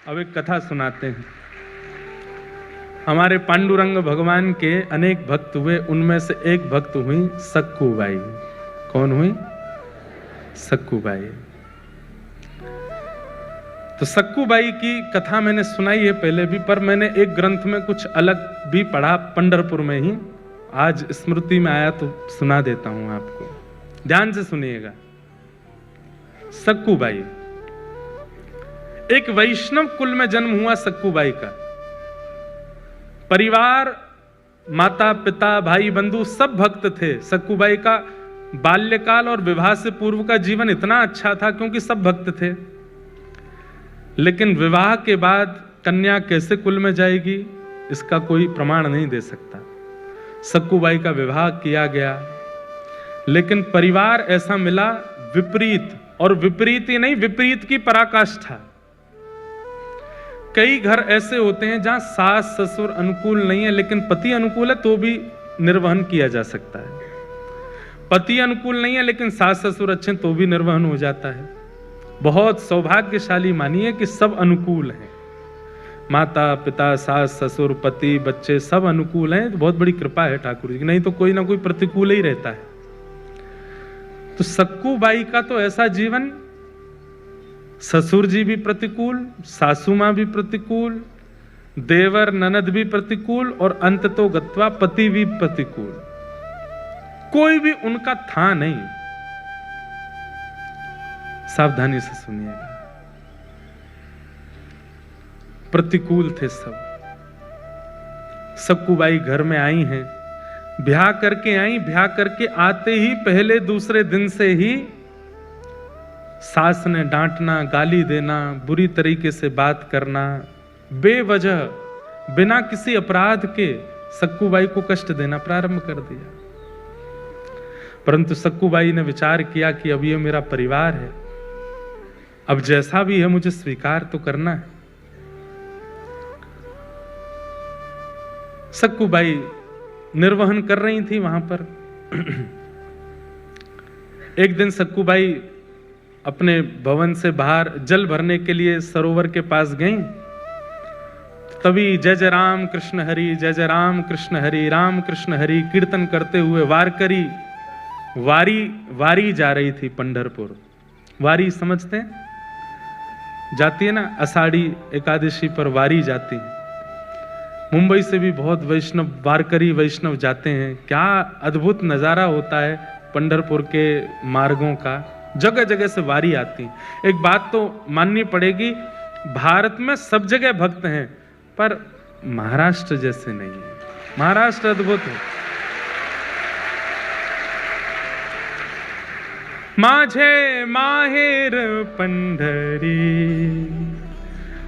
अब एक कथा सुनाते हैं। हमारे पांडुरंग भगवान के अनेक भक्त हुए, उनमें से एक भक्त हुई सक्कूबाई। कौन हुई? सक्कूबाई। तो सक्कूबाई की कथा मैंने सुनाई है पहले भी, पर मैंने एक ग्रंथ में कुछ अलग भी पढ़ा पंढरपुर में ही। आज स्मृति में आया तो सुना देता हूं आपको, ध्यान से सुनिएगा। सक्कूबाई एक वैष्णव कुल में जन्म हुआ। सक्कूबाई का परिवार, माता पिता भाई बंधु सब भक्त थे। सक्कूबाई का बाल्यकाल और विवाह से पूर्व का जीवन इतना अच्छा था क्योंकि सब भक्त थे। लेकिन विवाह के बाद कन्या कैसे कुल में जाएगी इसका कोई प्रमाण नहीं दे सकता। सक्कूबाई का विवाह किया गया, लेकिन परिवार ऐसा मिला विपरीत, और विपरीत ही नहीं, विपरीत की पराकाष्ठा। कई घर ऐसे होते हैं जहां सास ससुर अनुकूल नहीं है, लेकिन पति अनुकूल है तो भी निर्वहन किया जा सकता है। पति अनुकूल नहीं है लेकिन सास ससुर अच्छे तो भी निर्वहन हो जाता है। बहुत सौभाग्यशाली मानिए कि सब अनुकूल हैं, माता पिता सास ससुर पति बच्चे सब अनुकूल हैं, तो बहुत बड़ी कृपा है ठाकुर जी की, नहीं तो कोई ना कोई प्रतिकूल ही रहता है। तो सक्कूबाई का तो ऐसा जीवन, ससुर जी भी प्रतिकूल, सासू मां भी प्रतिकूल, देवर ननद भी प्रतिकूल, और अंत तो गत्वा पति भी प्रतिकूल। कोई भी उनका था नहीं। सावधानी से सुनिएगा, प्रतिकूल थे सब। सक्कूबाई घर में आई हैं, ब्याह करके आई। ब्याह करके आते ही पहले दूसरे दिन से ही सास ने डांटना, गाली देना, बुरी तरीके से बात करना, बेवजह बिना किसी अपराध के सक्कूबाई को कष्ट देना प्रारंभ कर दिया। परंतु सक्कूबाई ने विचार किया कि अब ये मेरा परिवार है, अब जैसा भी है मुझे स्वीकार तो करना है। सक्कूबाई निर्वहन कर रही थी वहां पर। एक दिन सक्कूबाई अपने भवन से बाहर जल भरने के लिए सरोवर के पास गई। तभी जय जय राम कृष्ण हरि, जय जय राम कृष्ण हरि, राम कृष्ण हरि कीर्तन करते हुए वारकरी वारी जा रही थी पंढरपुर। वारी समझते हैं? जाती है ना, आषाढ़ी एकादशी पर वारी जाती है। मुंबई से भी बहुत वैष्णव वारकरी वैष्णव जाते हैं। क्या अद्भुत नजारा होता है पंढरपुर के मार्गों का, जगह जगह से वारी आती है। एक बात तो माननी पड़ेगी, भारत में सब जगह भक्त हैं, पर महाराष्ट्र जैसे नहीं है। महाराष्ट्र अद्भुत है। माझे माहेर पंढरी,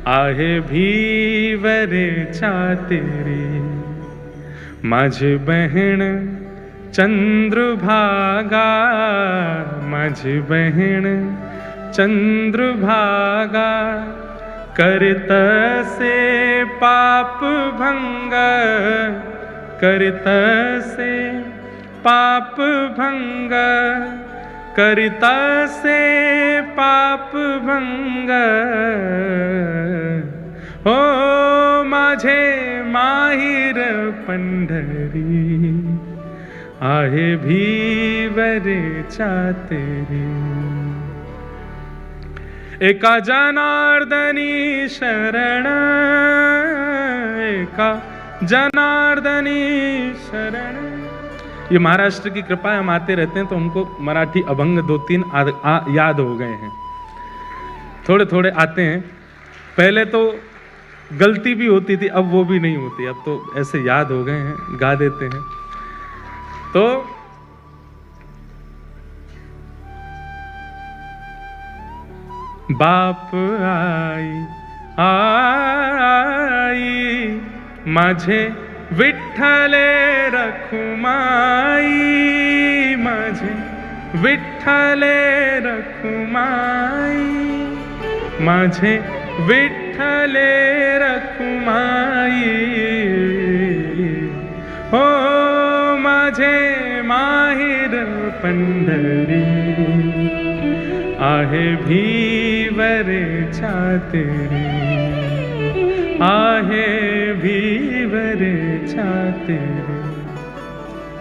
आहे भीवरे चातेरी, माझी बहन चंद्रभागा, माझी बहन चंद्रभागा, करत से पाप भंग, करत से पाप भंग, करत से पाप भंग, हो माझे माहिर पंढरी, आहे भीवरे चातेरी, एका जनार्दनी शरण, एका जनार्दनी शरण। ये महाराष्ट्र की कृपा है, हम आते रहते हैं तो हमको मराठी अभंग 2-3 याद हो गए हैं। थोड़े थोड़े आते हैं, पहले तो गलती भी होती थी, अब वो भी नहीं होती, अब तो ऐसे याद हो गए हैं, गा देते हैं। तो बाप आई आई, माझे विठ्ठले रखुमाई, माझे विठ्ठले रखुमाई, माझे विठ्ठले रखुमाई, हो माझे माहिर पंढरी, आहे भीवरे छातेरी। आहे भीवर चाहते।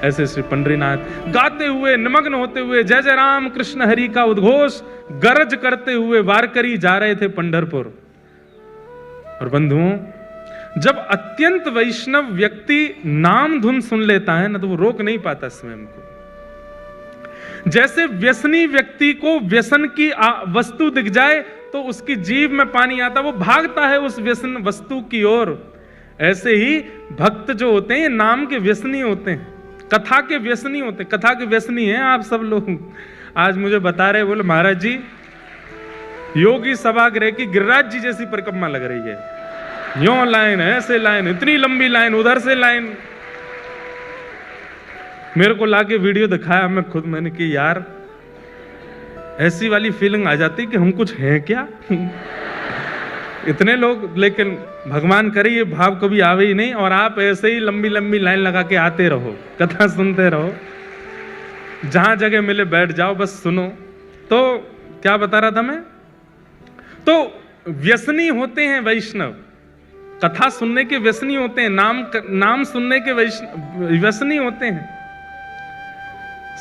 ऐसे श्री पंडरीनाथ गाते हुए, निमग्न होते हुए जय जय राम कृष्ण हरि का उद्घोष गरज करते हुए वारकरी जा रहे थे पंढरपुर। और बंधुओं, जब अत्यंत वैष्णव व्यक्ति नाम धुन सुन लेता है ना, तो वो रोक नहीं पाता स्वयं को। जैसे व्यसनी व्यक्ति को व्यसन की वस्तु दिख जाए तो उसकी जीभ में पानी आता, वो भागता है उस व्यसन वस्तु की ओर। ऐसे ही भक्त जो होते हैं नाम के व्यसनी होते हैं, कथा के व्यसनी होते हैं। कथा के व्यसनी हैं आप सब लोग। आज मुझे बता रहे, बोले महाराज जी योगी सभागृह की गिरिराज जी जैसी परिक्रमा लग रही है, यो लाइन ऐसे लाइन, इतनी लंबी लाइन, उधर से लाइन। मेरे को लाके वीडियो दिखाया, मैं खुद मैंने कि यार ऐसी वाली फीलिंग आ जाती कि हम कुछ हैं क्या। इतने लोग, लेकिन भगवान करे ये भाव कभी आवे ही नहीं। और आप ऐसे ही लंबी लंबी लाइन लगा के आते रहो, कथा सुनते रहो, जहां जगह मिले बैठ जाओ, बस सुनो। तो क्या बता रहा था मैं? तो व्यसनी होते हैं वैष्णव, कथा सुनने के व्यसनी होते हैं, नाम सुनने के व्यसनी होते हैं।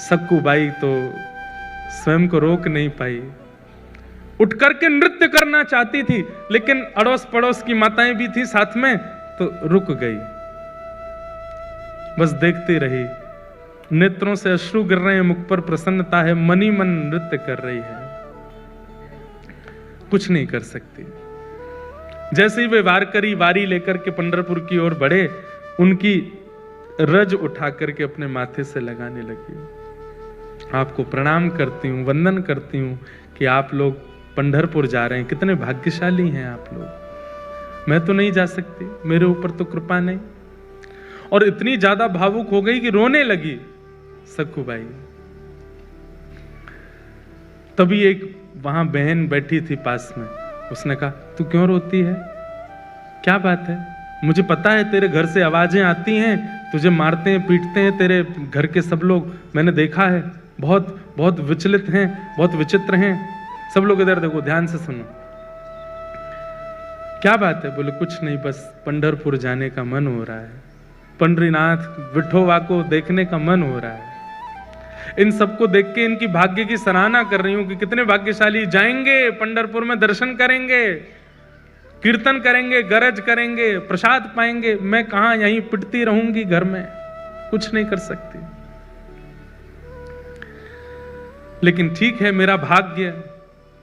सक्कूबाई तो स्वयं को रोक नहीं पाई, उठ करके नृत्य करना चाहती थी, लेकिन अड़ोस पड़ोस की माताएं भी थी साथ में, तो रुक गई, बस देखती रही। नेत्रों से अश्रु गिर रहे हैं, मुख पर प्रसन्नता है, मनी मन नृत्य कर रही है, कुछ नहीं कर सकती। जैसे ही वे वारकरी वारी लेकर के पंढरपुर की ओर बढ़े, उनकी रज उठा करके अपने माथे से लगाने लगी। आपको प्रणाम करती हूँ, वंदन करती हूँ कि आप लोग पंढरपुर जा रहे हैं, कितने भाग्यशाली हैं आप लोग। मैं तो नहीं जा सकती, मेरे ऊपर तो कृपा नहीं। और इतनी ज्यादा भावुक हो गई कि रोने लगी सक्कूबाई। तभी एक वहां बहन बैठी थी पास में, उसने कहा तू क्यों रोती है, क्या बात है? मुझे पता है तेरे घर से आवाजें आती हैं, तुझे मारते हैं पीटते हैं तेरे घर के सब लोग, मैंने देखा है, बहुत बहुत विचलित हैं, बहुत विचित्र हैं। सब लोग इधर देखो, ध्यान से सुनो, क्या बात है? बोले कुछ नहीं, बस पंढरपुर जाने का मन हो रहा है, पंडरीनाथ विठोबा को देखने का मन हो रहा है। इन सबको देख के इनकी भाग्य की सराहना कर रही हूं कि कितने भाग्यशाली, जाएंगे पंढरपुर में, दर्शन करेंगे, कीर्तन करेंगे, गरज करेंगे, प्रसाद पाएंगे। मैं कहां, यहीं पिटती रहूंगी घर में, कुछ नहीं कर सकती। लेकिन ठीक है, मेरा भाग्य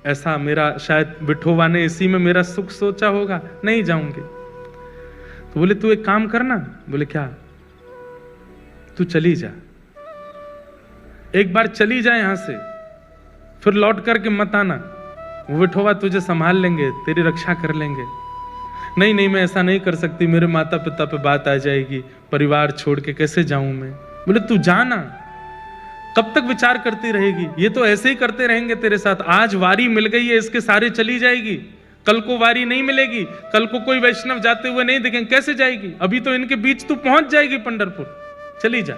ऐसा, मेरा शायद विठोबा ने इसी में मेरा सुख सोचा होगा, नहीं जाऊंगी। तो बोले तू एक काम करना। बोले क्या? तू चली जा, एक बार चली जा यहां से, फिर लौट करके मत आना, वो विठोबा तुझे संभाल लेंगे, तेरी रक्षा कर लेंगे। नहीं नहीं, मैं ऐसा नहीं कर सकती, मेरे माता पिता पे बात आ जाएगी, परिवार छोड़ के कैसे जाऊं मैं। बोले तू जाना, कब तक विचार करती रहेगी? ये तो ऐसे ही करते रहेंगे तेरे साथ। आज वारी मिल गई है, इसके सारे चली जाएगी, कल को वारी नहीं मिलेगी, कल को कोई वैष्णव जाते हुए नहीं दिखेंगे, कैसे जाएगी? अभी तो इनके बीच तू पहुंच जाएगी पंढरपुर, चली जा।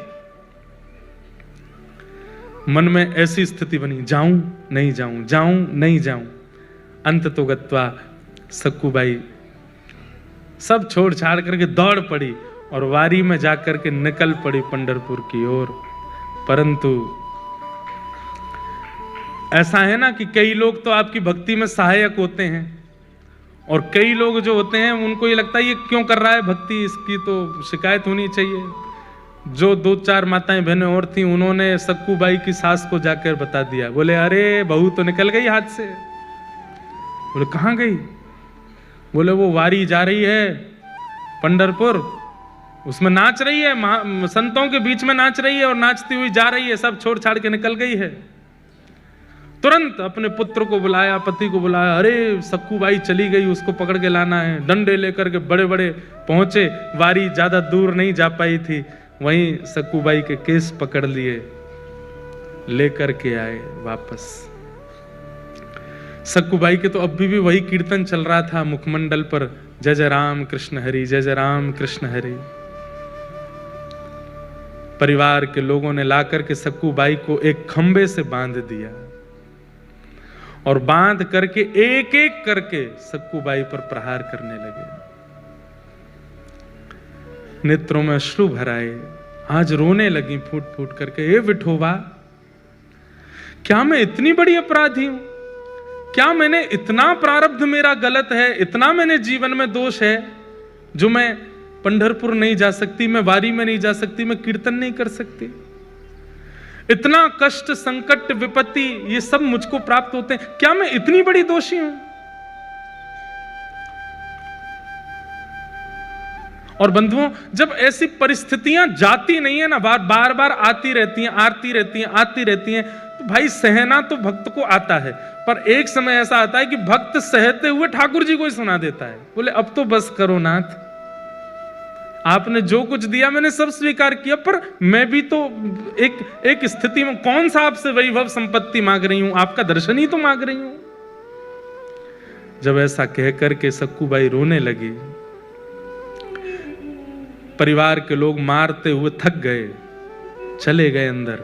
मन में ऐसी स्थिति बनी, जाऊं नहीं जाऊं, जाऊं नहीं जाऊं। अंत तो गत्वा सक्कूबाई सब छोड़ छाड़ करके दौड़ पड़ी और वारी में जाकर के निकल पड़ी पंढरपुर की ओर। परंतु ऐसा है ना कि कई लोग तो आपकी भक्ति में सहायक होते हैं, और कई लोग जो होते हैं उनको ये लगता है ये क्यों कर रहा है भक्ति, इसकी तो शिकायत होनी चाहिए। जो 2-4 माताएं बहनें और थी, उन्होंने सक्कूबाई की सास को जाकर बता दिया। बोले अरे बहू तो निकल गई हाथ से। बोले कहां गई? बोले वो वारी जा रही है पंढरपुर, उसमें नाच रही है, संतों के बीच में नाच रही है और नाचती हुई जा रही है, सब छोड़ छाड़ के निकल गई है। तुरंत अपने पुत्र को बुलाया, पति को बुलाया, अरे सक्कूबाई चली गई, उसको पकड़ के लाना है। डंडे लेकर के बड़े बड़े पहुंचे, वारी ज्यादा दूर नहीं जा पाई थी, वहीं सक्कूबाई के केस पकड़ लिए, लेकर के आए वापस। सक्कूबाई के तो अभी भी वही कीर्तन चल रहा था मुखमंडल पर, जय जय राम कृष्ण हरि, जय जय राम कृष्ण हरि। परिवार के लोगों ने लाकर के सक्कूबाई को एक खंबे से बांध दिया और बांध करके एक एक करके सक्कूबाई पर प्रहार करने लगे। नेत्रों में अश्रु भर आए, आज रोने लगी फूट फूट करके। हे विठोबा, क्या मैं इतनी बड़ी अपराधी हूं? क्या मैंने इतना प्रारब्ध मेरा गलत है, इतना मैंने जीवन में दोष है जो मैं पंढरपुर नहीं जा सकती, मैं वारी में नहीं जा सकती, मैं कीर्तन नहीं कर सकती? इतना कष्ट, संकट, विपत्ति ये सब मुझको प्राप्त होते हैं, क्या मैं इतनी बड़ी दोषी हूं? और बंधुओं, जब ऐसी परिस्थितियां जाती नहीं है ना, बार बार आती रहती हैं, आती रहती हैं, तो भाई सहना तो भक्त को आता है, पर एक समय ऐसा आता है कि भक्त सहते हुए ठाकुर जी को ही सुना देता है, बोले अब तो बस करो नाथ, आपने जो कुछ दिया मैंने सब स्वीकार किया, पर मैं भी तो एक स्थिति में, कौन सा आपसे वैभव संपत्ति मांग रही हूं, आपका दर्शन ही तो मांग रही हूं। जब ऐसा कह करके सक्कूबाई रोने लगी, परिवार के लोग मारते हुए थक गए, चले गए अंदर।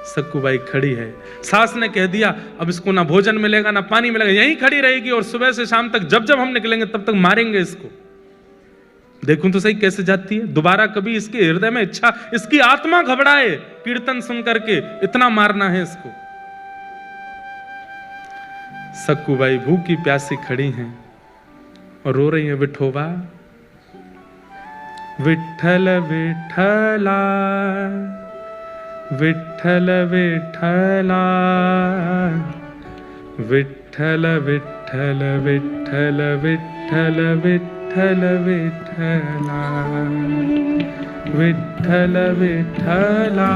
सक्कूबाई खड़ी है, सास ने कह दिया अब इसको ना भोजन मिलेगा ना पानी मिलेगा, यहीं खड़ी रहेगी और सुबह से शाम तक जब जब हम निकलेंगे तब तक मारेंगे इसको। देखूं तो सही कैसे जाती है, दोबारा कभी इसके हृदय में इच्छा, इसकी आत्मा घबराए कीर्तन सुन करके, इतना मारना है इसको। सक्कूबाई भूखी प्यासी खड़ी हैं और रो रही है, विठोबा, विठ्ठल विठ्ठला, विठ्ठल विठ्ठला, विठ्ठल विठ्ठल विठ्ठल विठ्ठल विठ्ठल विठ्ठला, विठ्ठल विठ्ठला,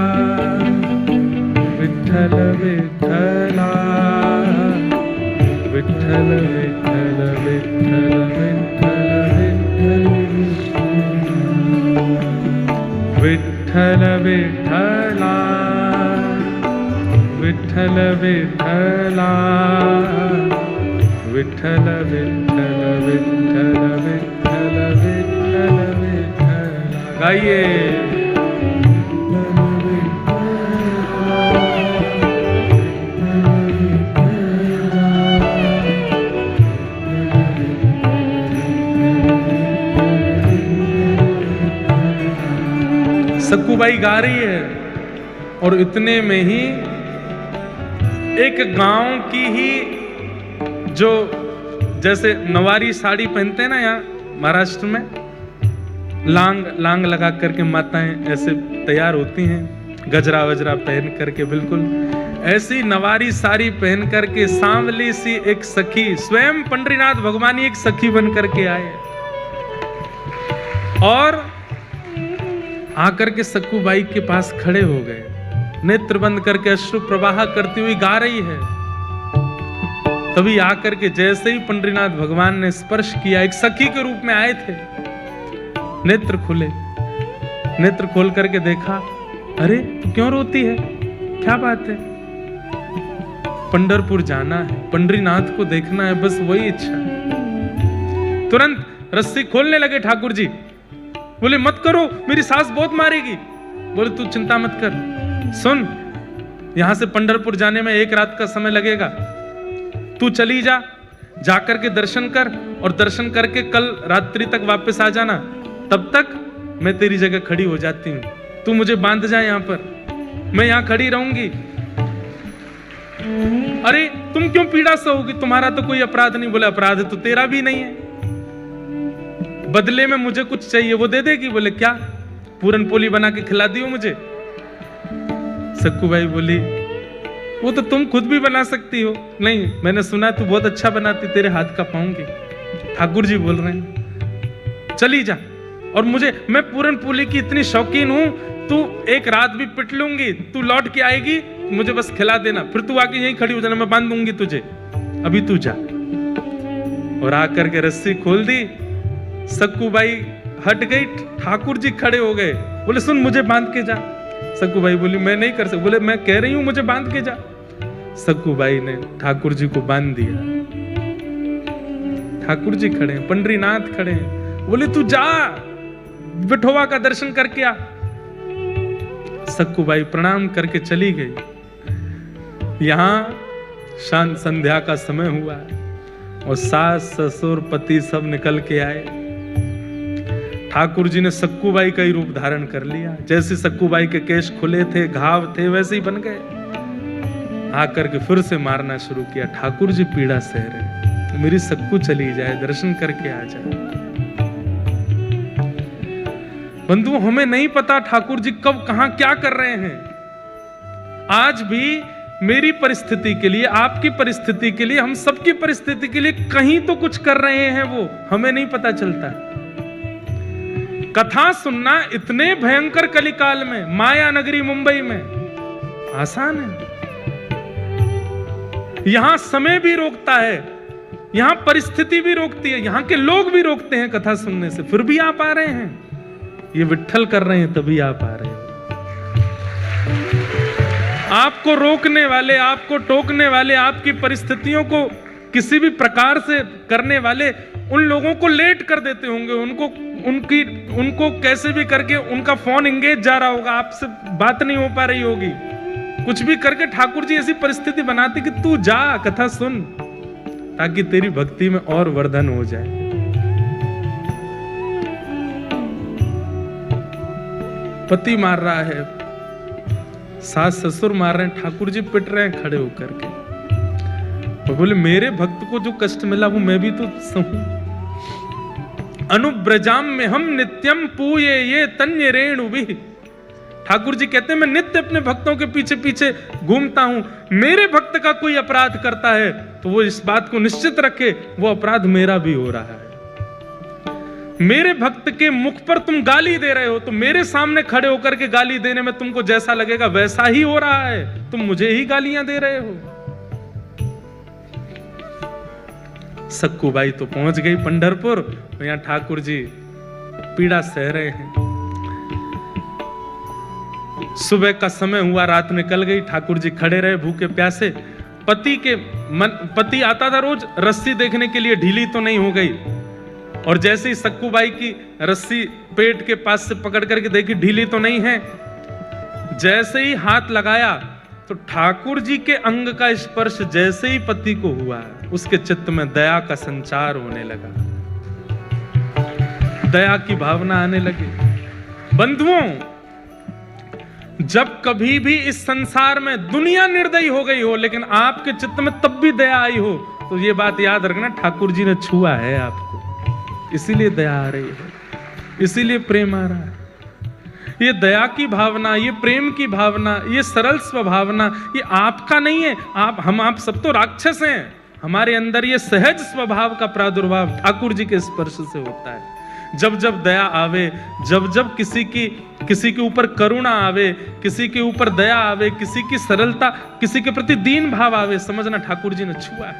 विठ्ठल विठ्ठला, विठ्ठल विठ्ठल विठ्ठल विठ्ठल विठ्ठला, विठ्ठल विठ्ठला, विठ्ठल विठ्ठल विठ्ठल विठ्ठल विठ्ठल विठ्ठला। गाइए। सक्कूबाई गा रही है और इतने में ही एक गांव की ही, जो जैसे नवारी साड़ी पहनते हैं ना यहाँ महाराष्ट्र में, लांग लगा करके माताएं ऐसे तैयार होती हैं, गजरा वजरा पहन करके, बिल्कुल ऐसी नवारी साड़ी पहन करके सांवली सी एक सखी, स्वयं पंडरीनाथ भगवान एक सखी बन करके आए और आकर के सक्कूबाई के पास खड़े हो गए, नेत्र बंद करके अश्रु प्रवाह करती हुई गा रही है। तभी आकर के जैसे ही पंडरीनाथ भगवान ने स्पर्श किया, एक सखी के रूप में आए थे, नेत्र खुले, नेत्र खोल करके देखा, अरे क्यों रोती है, क्या बात है? पंढरपुर जाना है, पंडरीनाथ को देखना है, बस वही इच्छा है। तुरंत रस्सी खोलने लगे ठाकुर जी, बोले मत करो, मेरी सास बहुत मारेगी। बोले तू चिंता मत कर, सुन, यहां से पंढरपुर जाने में 1 रात का समय लगेगा, तू चली जा, जाकर के दर्शन कर और दर्शन करके कल रात्रि तक वापस आ जाना, तब तक मैं तेरी जगह खड़ी हो जाती हूं, तू मुझे बांध जा यहाँ पर, मैं यहाँ खड़ी रहूंगी। अरे तुम क्यों पीड़ा सहोगी, तुम्हारा तो कोई अपराध नहीं। बोले अपराध तो तेरा भी नहीं है, बदले में मुझे कुछ चाहिए, वो दे देगी। बोले क्या, पूरन पोली बना के खिला दियो मुझे। सक्कूबाई बोली वो तो तुम खुद भी बना सकती हो। नहीं, मैंने सुना तू बहुत अच्छा बनाती, तेरे हाथ का पाऊंगी। ठाकुर जी बोल रहे हैं चली जा, और मैं पूरन पोली की इतनी शौकीन हूं, तू 1 रात भी पिट लूंगी, तू लौट के आएगी, मुझे बस खिला देना, फिर तू आके यहीं खड़ी हो जाना, मैं बांध दूंगी तुझे, अभी तू जा। और आकर के रस्सी खोल दी, सक्कूबाई हट गई, ठाकुर जी खड़े हो गए, बोले सुन मुझे बांध के जा। सक्कूबाई बोली मैं नहीं कर सकती। बोले मैं कह रही हूं मुझे बांध के जा। सक्कूबाई ने ठाकुर जी को बांध दिया। ठाकुर जी खड़े हैं, पंडरीनाथ खड़े हैं, बोले तू जा, विठोबा का दर्शन करके आ। सक्कूबाई प्रणाम करके चली गई। यहां शांत संध्या का समय हुआ है और सास ससुर पति सब निकल के आए। ठाकुर जी ने सक्कूबाई का ही रूप धारण कर लिया। जैसे सक्कूबाई के केश खुले थे, घाव थे, वैसे ही बन गए। आकर के फिर से मारना शुरू किया। ठाकुर जी पीड़ा सह रहे, मेरी सक्कू चली जाए, दर्शन करके आ जाए। बंधुओं, हमें नहीं पता ठाकुर जी कब कहां क्या कर रहे हैं। आज भी मेरी परिस्थिति के लिए, आपकी परिस्थिति के लिए, हम सबकी परिस्थिति के लिए कहीं तो कुछ कर रहे हैं, वो हमें नहीं पता चलता। कथा सुनना इतने भयंकर कलिकाल में, माया नगरी मुंबई में आसान है। यहां समय भी रोकता है, यहां परिस्थिति भी रोकती है, यहां के लोग भी रोकते हैं कथा सुनने से, फिर भी आप आ रहे हैं। ये विट्ठल कर रहे हैं तभी आप आ रहे हैं। आपको रोकने वाले, आपको टोकने वाले, आपकी परिस्थितियों को किसी भी प्रकार से करने वाले उन लोगों को लेट कर देते होंगे, उनको कैसे भी करके उनका फोन एंगेज जा रहा होगा, आपसे बात नहीं हो पा रही होगी, कुछ भी करके ठाकुर जी ऐसी परिस्थिति बनाते कि तू जा कथा सुन, ताकि तेरी भक्ति में और वर्धन हो जाए। पति मार रहा है, सास ससुर मार रहे हैं, ठाकुर जी पिट रहे हैं खड़े होकर के। वो बोले मेरे भक्त को जो कष्ट मिला वो मैं भी तो सहूं। अनुब्रजाम में हम नित्यम पूये ये तन्य रेणु भी। ठाकुर जी कहते हैं मैं नित्य अपने भक्तों के पीछे पीछे घूमता हूं। मेरे भक्त का कोई अपराध करता है तो वो इस बात को निश्चित रखे वो अपराध मेरा भी हो रहा है। मेरे भक्त के मुख पर तुम गाली दे रहे हो तो मेरे सामने खड़े होकर के गाली देने में तुमको जैसा लगेगा वैसा ही हो रहा है, तुम मुझे ही गालियां दे रहे हो। सक्कूबाई तो पहुंच गई पंढरपुर, यहां ठाकुर जी पीड़ा सह रहे हैं। सुबह का समय हुआ, रात निकल गई, ठाकुर जी खड़े रहे भूखे प्यासे। पति आता था रोज, रस्सी देखने के लिए ढीली तो नहीं हो गई, और जैसे ही सक्कूबाई की रस्सी पेट के पास से पकड़ करके देखी ढीली तो नहीं है, जैसे ही हाथ लगाया तो ठाकुर जी के अंग का स्पर्श जैसे ही पति को हुआ, उसके चित्त में दया का संचार होने लगा, दया की भावना आने लगी। बंधुओं, जब कभी भी इस संसार में दुनिया निर्दयी हो गई हो लेकिन आपके चित्त में तब भी दया आई हो, तो ये बात याद रखना, ठाकुर जी ने छुआ है आपको, इसीलिए दया आ रही है, इसीलिए प्रेम आ रहा है। ये दया की भावना, ये प्रेम की भावना, ये सरल स्वभावना, ये आपका नहीं है। आप सब तो राक्षस हैं। हमारे अंदर ये सहज स्वभाव का प्रादुर्भाव ठाकुर जी के स्पर्श से होता है। जब जब दया आवे, जब जब किसी के ऊपर करुणा आवे, किसी के ऊपर दया आवे, किसी की सरलता, किसी के प्रति दीन भाव आवे, समझना ठाकुर जी ने छुआ है।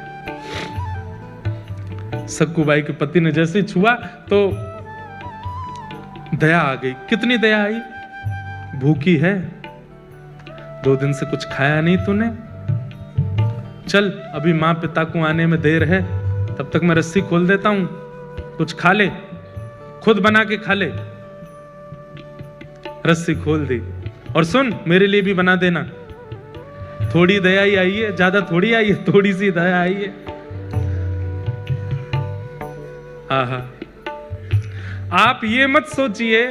सक्कूबाई के पति ने जैसे ही छुआ तो दया आ गई। कितनी दया आई? भूखी है, 2 दिन से कुछ खाया नहीं तूने, चल अभी मां पिता को आने में देर है, तब तक मैं रस्सी खोल देता हूं, कुछ खा ले, खुद बना के खा ले। रस्सी खोल दी, और सुन मेरे लिए भी बना देना। थोड़ी दया ही आई है, ज्यादा थोड़ी आई है, थोड़ी सी दया आई है। आहा, आप ये मत सोचिए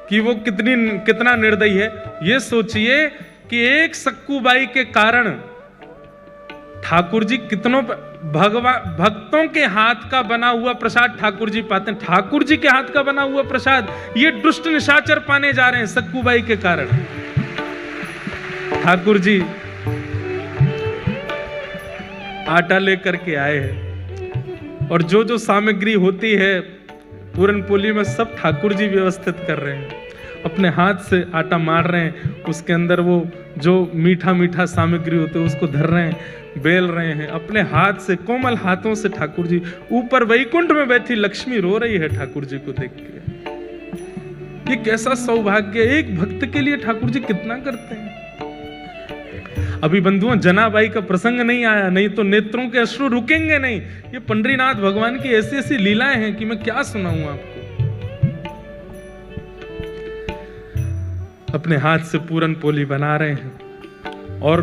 कि वो कितना निर्दयी है, ये सोचिए कि एक सक्कूबाई के कारण ठाकुर जी कितनों भक्तों के हाथ का बना हुआ प्रसाद ठाकुर जी पाते हैं। ठाकुर जी के हाथ का बना हुआ प्रसाद ये दुष्ट निशाचर पाने जा रहे हैं सक्कूबाई के कारण। ठाकुर जी आटा लेकर के आए हैं, और जो जो सामग्री होती है पूरन पोली में सब ठाकुर जी व्यवस्थित कर रहे हैं। अपने हाथ से आटा मार रहे हैं, उसके अंदर वो जो मीठा मीठा सामग्री होते है उसको धर रहे हैं, बेल रहे हैं अपने हाथ से, कोमल हाथों से। ठाकुर जी ऊपर वैकुंठ में बैठी लक्ष्मी रो रही है ठाकुर जी को देख के। ये कैसा सौभाग्य, एक भक्त के लिए ठाकुर जी कितना करते हैं। अभी बंधुओं जनाबाई का प्रसंग नहीं आया, नहीं तो नेत्रों के अश्रु रुकेंगे नहीं। ये पंडरीनाथ भगवान की ऐसी ऐसी लीलाएं हैं कि मैं क्या सुनाऊं आपको। अपने हाथ से पूरन पोली बना रहे हैं, और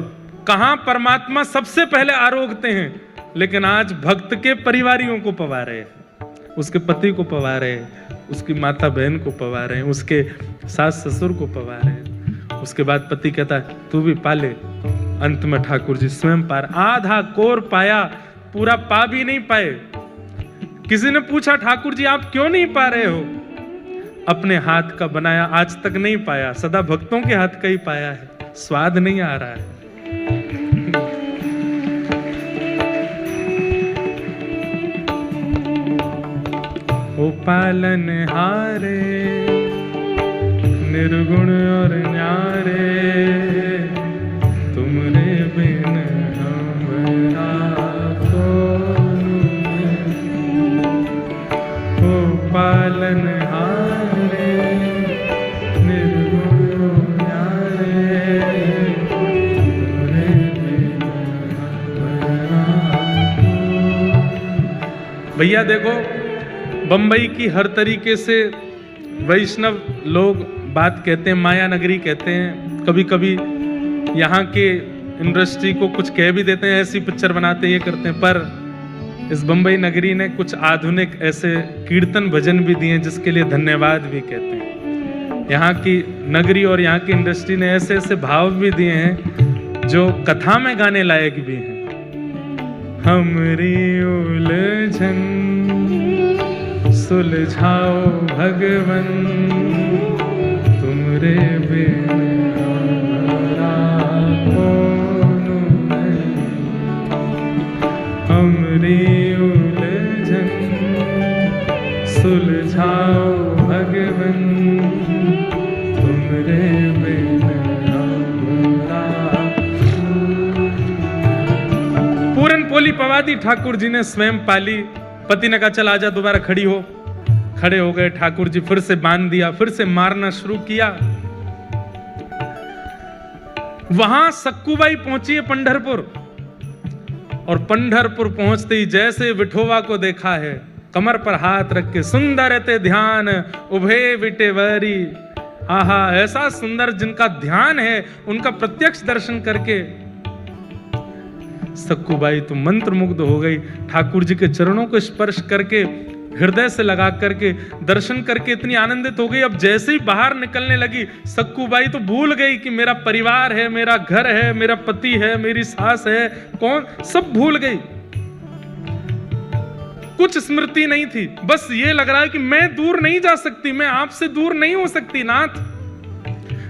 कहां परमात्मा सबसे पहले आरोगते हैं, लेकिन आज भक्त के परिवारियों को पवा रहे हैं, उसके पति को पवा रहे हैं, उसकी माता बहन को पवा रहे हैं, उसके सास ससुर को पवा रहे हैं। उसके बाद पति कहता है तू भी पाले। अंत में ठाकुर जी स्वयं पार, आधा कोर पाया, पूरा पा भी नहीं पाए। किसी ने पूछा ठाकुर जी आप क्यों नहीं पा रहे हो? अपने हाथ का बनाया आज तक नहीं पाया, सदा भक्तों के हाथ का ही पाया है, स्वाद नहीं आ रहा है। ओ पालन हारे निर्गुण और न्यारे, तुमरे बिन हमरा कौन। ओ पालन हारे निर्गुण और न्यारे, तुमरे बिन हमरा कौन। भैया देखो, बंबई की हर तरीके से वैष्णव लोग बात कहते हैं, माया नगरी कहते हैं। कभी कभी यहाँ के इंडस्ट्री को कुछ कह भी देते हैं, ऐसी पिक्चर बनाते ये करते हैं। पर इस बंबई नगरी ने कुछ आधुनिक ऐसे कीर्तन भजन भी दिए जिसके लिए धन्यवाद भी कहते हैं। यहाँ की नगरी और यहाँ की इंडस्ट्री ने ऐसे ऐसे भाव भी दिए हैं जो कथा में गाने लायक भी हैं। हमरी उलझन सुलझाओ भगवन, तुमरे बिन हमरा कौन नहीं। हमरी उलझन सुलझाओ भगवन, तुमरे बिन हमरा। पूरन पोली पवादी ठाकुर जी ने स्वयं पाली। पति ने कहा चल आजा, दोबारा खड़ी हो। खड़े हो गए। ठाकुर जी फिर से बांध दिया, फिर से मारना शुरू किया। वहां सक्कूबाई पहुंची है पंढरपुर, और पंढरपुर पहुंचते ही जैसे विठोवा को देखा है, कमर पर हाथ रख के सुंदर ते ध्यान उभे विटेवरी। आहा, ऐसा सुंदर जिनका ध्यान है, उनका प्रत्यक्ष दर्शन करके सक्कूबाई तो मंत्रमुग्ध हो गई। ठाकुर जी के चरणों को स्पर्श करके, हृदय से लगा करके, दर्शन करके इतनी आनंदित हो गई। अब जैसे ही बाहर निकलने लगी, सक्कूबाई तो भूल गई कि मेरा परिवार है, मेरा घर है, मेरा पति है, मेरी सास है, कौन, सब भूल गई। कुछ स्मृति नहीं थी, बस ये लग रहा है कि मैं दूर नहीं जा सकती, मैं आपसे दूर नहीं हो सकती नाथ।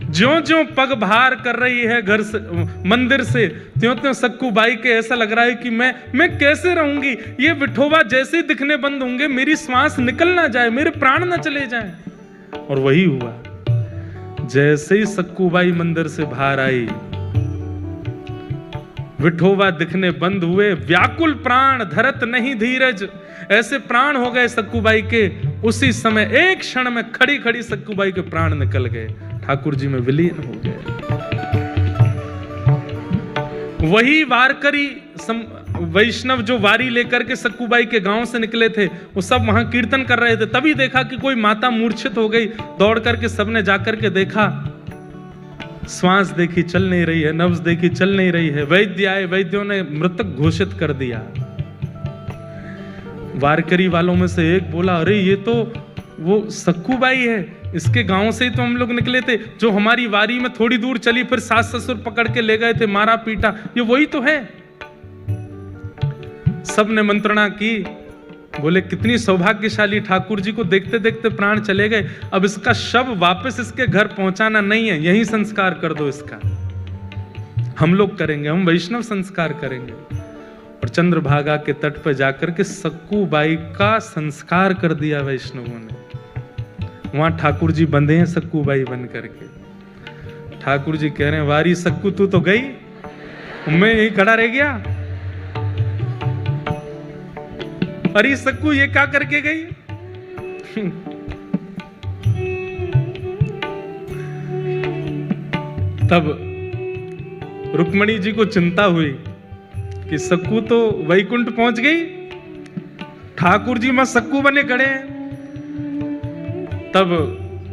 ज्यों ज्यों पग बाहर कर रही है घर से, मंदिर से, त्यों त्यों सक्कूबाई के ऐसा लग रहा है कि मैं कैसे रहूंगी। ये विठोबा जैसे ही दिखने बंद होंगे, मेरी श्वास निकल ना जाए, मेरे प्राण ना चले जाएं। और वही हुआ। जैसे ही सक्कूबाई मंदिर से बाहर आई, विठोबा दिखने बंद हुए। व्याकुल प्राण धरत नहीं धीरज, ऐसे प्राण हो गए सक्कूबाई के। उसी समय एक क्षण में खड़ी खड़ी सक्कूबाई के प्राण निकल गए, ठाकुर जी में विलीन हो गए। वही वारकरी वैष्णव जो वारी लेकर के सक्कूबाई के गांव से निकले थे, वो सब वहां कीर्तन कर रहे थे। तभी देखा कि कोई माता मूर्छित हो गई। दौड़ करके सबने जाकर के देखा, श्वास देखी चल नहीं रही है, नब्ज देखी चल नहीं रही है। वैद्य आए, वैद्यों ने मृतक घोषित कर दिया। वारकरी वालों में से एक बोला, अरे ये तो वो सक्कूबाई है, इसके गांव से ही तो हम लोग निकले थे, जो हमारी वारी में थोड़ी दूर चली, फिर सास ससुर पकड़ के ले गए थे, मारा पीटा, ये वही तो है। सबने मंत्रणा की। बोले कितनी सौभाग्यशाली, ठाकुर जी को देखते देखते प्राण चले गए। अब इसका शव वापस इसके घर पहुंचाना नहीं है, यही संस्कार कर दो इसका। हम लोग करेंगे, हम वैष्णव संस्कार करेंगे। और चंद्रभागा के तट पर जाकर के सक्कूबाई का संस्कार कर दिया वैष्णवों ने। वहां ठाकुर जी बंधे हैं सक्कूबाई बन करके। ठाकुर जी कह रहे हैं, वारी सक्कू तू तो गई, मैं यही खड़ा रह गया। अरे सक्कू ये क्या करके गई? तब रुक्मणी जी को चिंता हुई कि सक्कू तो वैकुंठ पहुंच गई, ठाकुर जी में सक्कू बने खड़े हैं। तब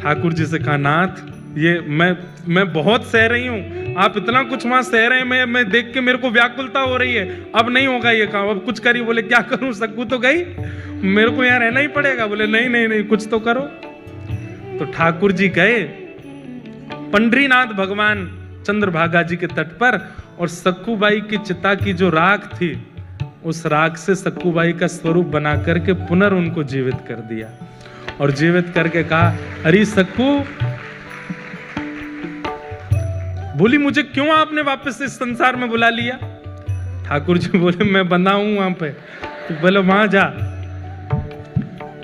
ठाकुर जी से कहा, नाथ ये मैं बहुत सह रही हूं, आप इतना कुछ वहां सह रहे हैं, मैं देख के मेरे को व्याकुलता हो रही है, अब नहीं होगा ये काम, अब कुछ करिए। बोले क्या करूं, सक्कू तो गई। मेरे को यहाँ रहना ही पड़ेगा। बोले नहीं नहीं नहीं, कुछ तो करो। तो ठाकुर जी गए पंडरीनाथ भगवान चंद्रभागा जी के तट पर, और सक्कूबाई की चिता की जो राख थी, उस राख से सक्कूबाई का स्वरूप बना करके पुनः उनको जीवित कर दिया, और जीवित करके कहा, अरे सक्कू, बोली मुझे क्यों आपने वापस इस संसार में बुला लिया? ठाकुर जी बोले मैं बंधा हूं वहां पे, तो बोले वहां जा।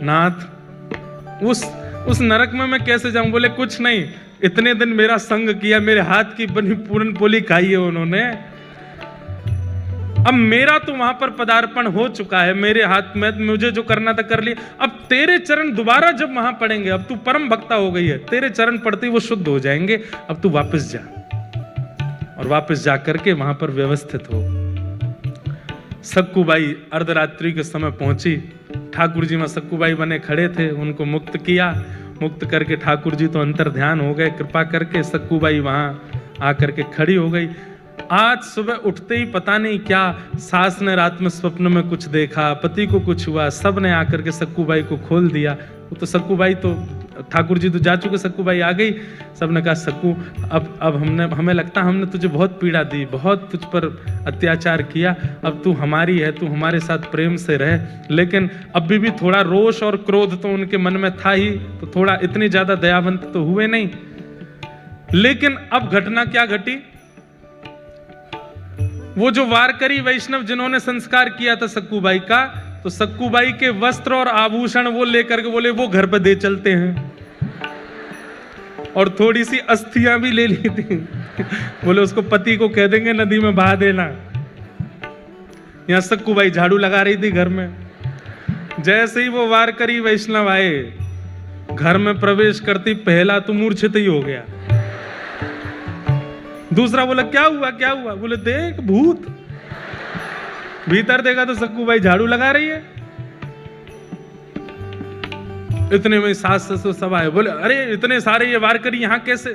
नाथ उस नरक में मैं कैसे जाऊं? बोले कुछ नहीं, इतने दिन मेरा संग किया, मेरे हाथ की बनी पूरन पोली खाई है उन्होंने, अब मेरा तो वहां पर पदार्पण हो चुका है, मेरे हाथ में मुझे जो करना था कर लिया। अब तेरे चरण दोबारा जब वहां पड़ेंगे, अब तू परम भक्ता हो गई है, तेरे चरण पड़ते ही वो शुद्ध हो जाएंगे, अब तू वापस जा। और वापस जाकर के वहां पर व्यवस्थित हो। सक्कूबाई अर्धरात्रि के समय पहुंची, ठाकुर जी में सक्कूबाई बने खड़े थे, उनको मुक्त किया। मुक्त करके ठाकुर जी तो अंतर ध्यान हो गए, कृपा करके सक्कूबाई वहां आकर के खड़ी हो गई। आज सुबह उठते ही पता नहीं क्या सास ने रात में स्वप्न में कुछ देखा, पति को कुछ हुआ, सब ने आकर के सक्कूबाई को खोल दिया। वो तो सक्कूबाई तो ठाकुर जी तो जा चुके, सक्कूबाई आ गई। सबने कहा सक्कू, अब हमें लगता हमने तुझे बहुत पीड़ा दी, बहुत तुझ पर अत्याचार किया, अब तू हमारी है, तू हमारे साथ प्रेम से रह। लेकिन अभी भी थोड़ा रोष और क्रोध तो उनके मन में था ही, तो थोड़ा इतनी ज्यादा दयावंत तो हुए नहीं। लेकिन अब घटना क्या घटी, वो जो वारकरी वैष्णव जिन्होंने संस्कार किया था सक्कूबाई का, तो सक्कूबाई के वस्त्र और आभूषण वो लेकर के बोले वो घर पे दे चलते हैं, और थोड़ी सी अस्थियां भी ले ली थी। बोले उसको पति को कह देंगे नदी में बहा देना। यहां सक्कूबाई झाड़ू लगा रही थी घर में। जैसे ही वो वारकरी वैष्णव आए, घर में प्रवेश करती पहला तो मूर्छित ही हो गया। दूसरा बोला क्या हुआ क्या हुआ? बोले देख भूत। भीतर देखा तो सक्कूबाई झाड़ू लगा रही है। इतने में सास ससुर सब आए, बोले अरे इतने सारे ये वारकरी यहां कैसे?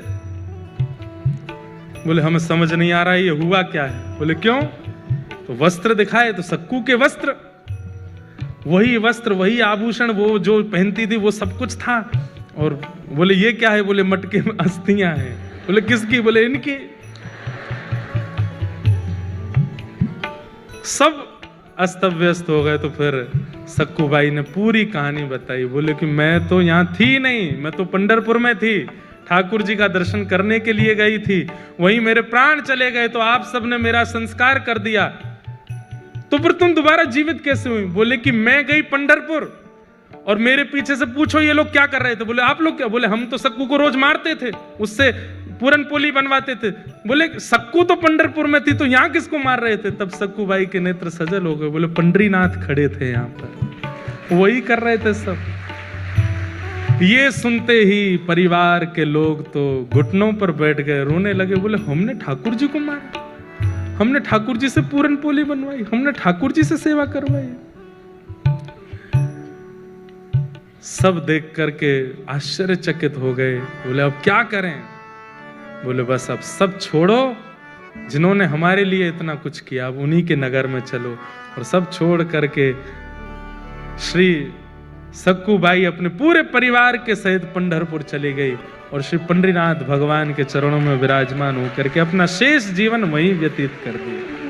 बोले हमें समझ नहीं आ रहा है ये हुआ क्या है। बोले क्यों? तो वस्त्र दिखाए तो सक्कू के वस्त्र, वही वस्त्र वही आभूषण वो जो पहनती थी वो सब कुछ था। और बोले ये क्या है? बोले मटके में अस्थियां हैं। बोले किसकी? बोले इनकी। सब अस्त व्यस्त हो गए। तो फिर सक्कूबाई ने पूरी कहानी बताई। बोले कि मैं तो यहाँ थी नहीं, मैं तो पंढरपुर में थी, ठाकुर जी का दर्शन करने के लिए गई थी, वहीं मेरे प्राण चले गए, तो आप सबने मेरा संस्कार कर दिया, तो फिर तुम दोबारा जीवित कैसे हुई? बोले कि मैं गई पंढरपुर और मेरे पीछे से पूछो ये लोग क्या कर रहे थे। बोले आप लोग क्या? बोले हम तो सक्कू को रोज मारते थे, उससे पूरन पोली बनवाते थे। बोले सक्कू तो पंढरपुर में थी, तो यहाँ किसको मार रहे थे? तब सक्कूबाई के नेत्र सजल हो गए। बोले पंडरीनाथ खड़े थे यहाँ पर, वही कर रहे थे सब। ये सुनते ही परिवार के लोग तो घुटनों पर बैठ गए, रोने लगे। बोले हमने ठाकुर जी को मारा, हमने ठाकुर जी से पूरन पोली बनवाई, हमने ठाकुर जी से सेवा करवाई। सब देख करके आश्चर्यचकित हो गए। बोले अब क्या करें? बोले बस अब सब छोड़ो, जिन्होंने हमारे लिए इतना कुछ किया, अब उन्हीं के नगर में चलो। और सब छोड़ करके श्री सक्कूबाई अपने पूरे परिवार के सहित पंढरपुर चली गई और श्री पंडरीनाथ भगवान के चरणों में विराजमान होकर के अपना शेष जीवन वहीं व्यतीत कर दिया।